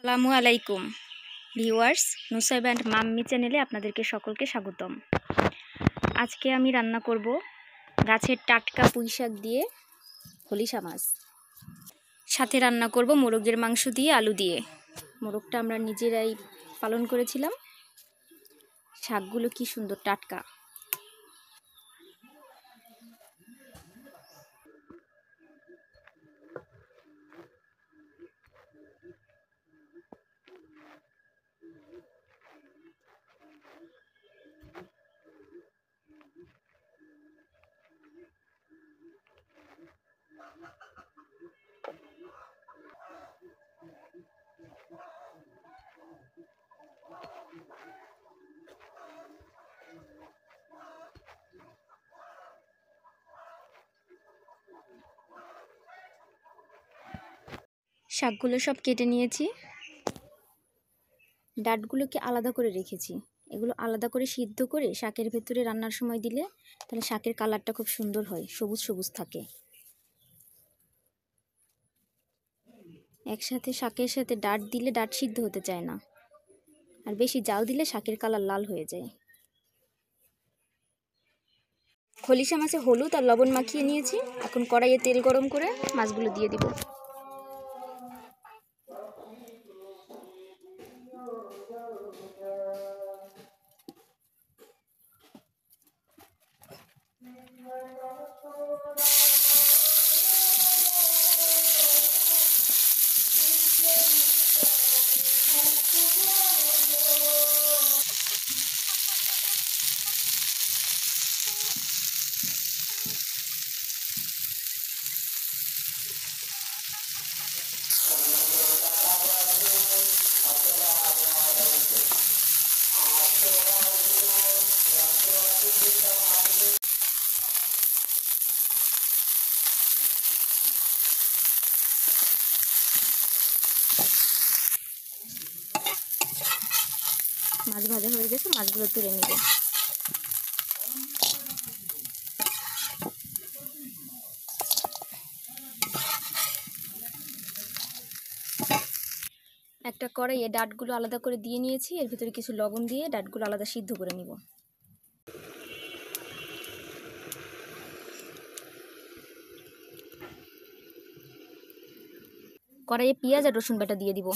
আসসালামু আলাইকুম viewers, Nusaib and mummy চ্যানেলে আপনাদেরকে সকলকে স্বাগতম। আজকে আমি রান্না করব গাছের টাটকা পুঁই শাক দিয়ে খলিশা মাছ। সাথে রান্না করব মোরগের মাংস দিয়ে আলু দিয়ে। মোরগটা আমরা নিজেরাই পালন করেছিলাম। শাকগুলো কি সুন্দর টাটকা। শাকগুলো সব কেটে নিয়েছি, ডাঁটগুলোকে আলাদা করে রেখেছি। এগুলো আলাদা করে সিদ্ধ করে শাকের ভেতরে রান্নার সময় দিলে তাহলে শাকের কালারটা খুব সুন্দর হয়, সবুজ সবুজ থাকে। একসাথে শাকের সাথে ডাঁট দিলে ডাঁট সিদ্ধ হতে চায় না, আর বেশি জাল দিলে শাকের কালার লাল হয়ে যায়। খলিশা মাছে হলুদ আর লবণ মাখিয়ে নিয়েছি। এখন কড়াইয়ে তেল গরম করে মাছগুলো দিয়ে দিব। মাছ ভাজা হয়ে গেছে, মাছগুলো তুলে নিব। একটা কড়াইয়ে ডাঁটগুলো আলাদা করে দিয়ে নিয়েছি, এর ভিতরে কিছু লবণ দিয়ে ডাঁটগুলো আলাদা সিদ্ধ করে নিব। কড়াইয়ে পেঁয়াজ আর রসুন বাটা দিয়ে দিব।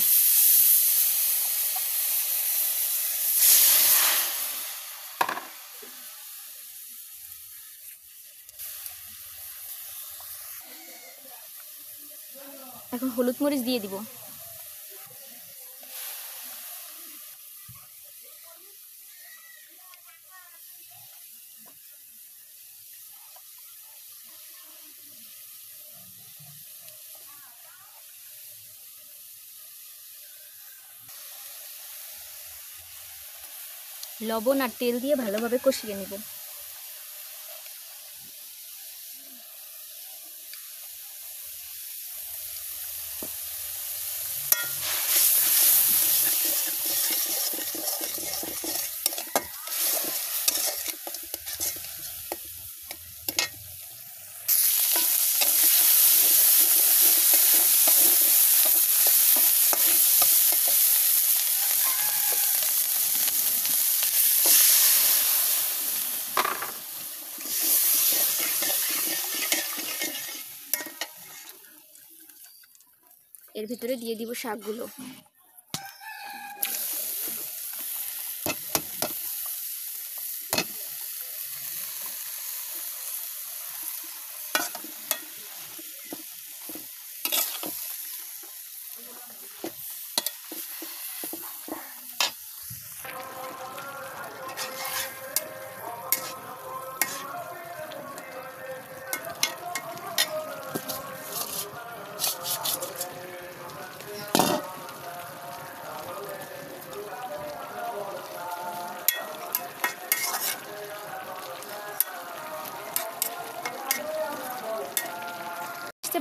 এখন হলুদ মরিচ দিয়ে দিব। লবণ আর তেল দিয়ে ভালোভাবে কষিয়ে নিব। এর ভিতরে দিয়ে দিব শাকগুলো।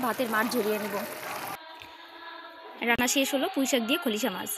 ভাতের মাঠ ঝরিয়ে নেব। রান্না শেষ হলো পুঁই শাক দিয়ে খলিশা মাছ।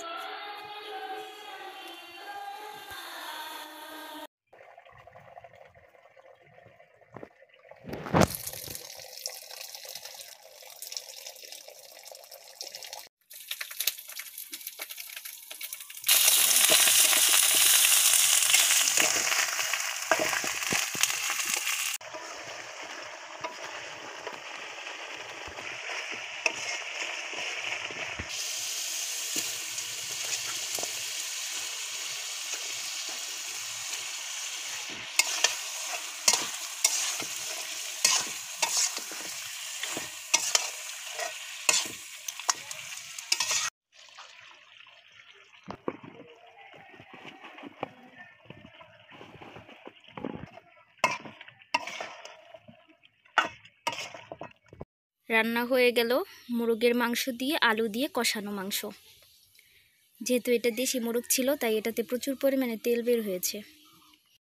রান্না হয়ে গেল মোরগের মাংস দিয়ে আলু দিয়ে কষানো মাংস। যেহেতু এটা দেশি মোরগ ছিল তাই এটাতে প্রচুর পরিমাণে তেল বের হয়েছে।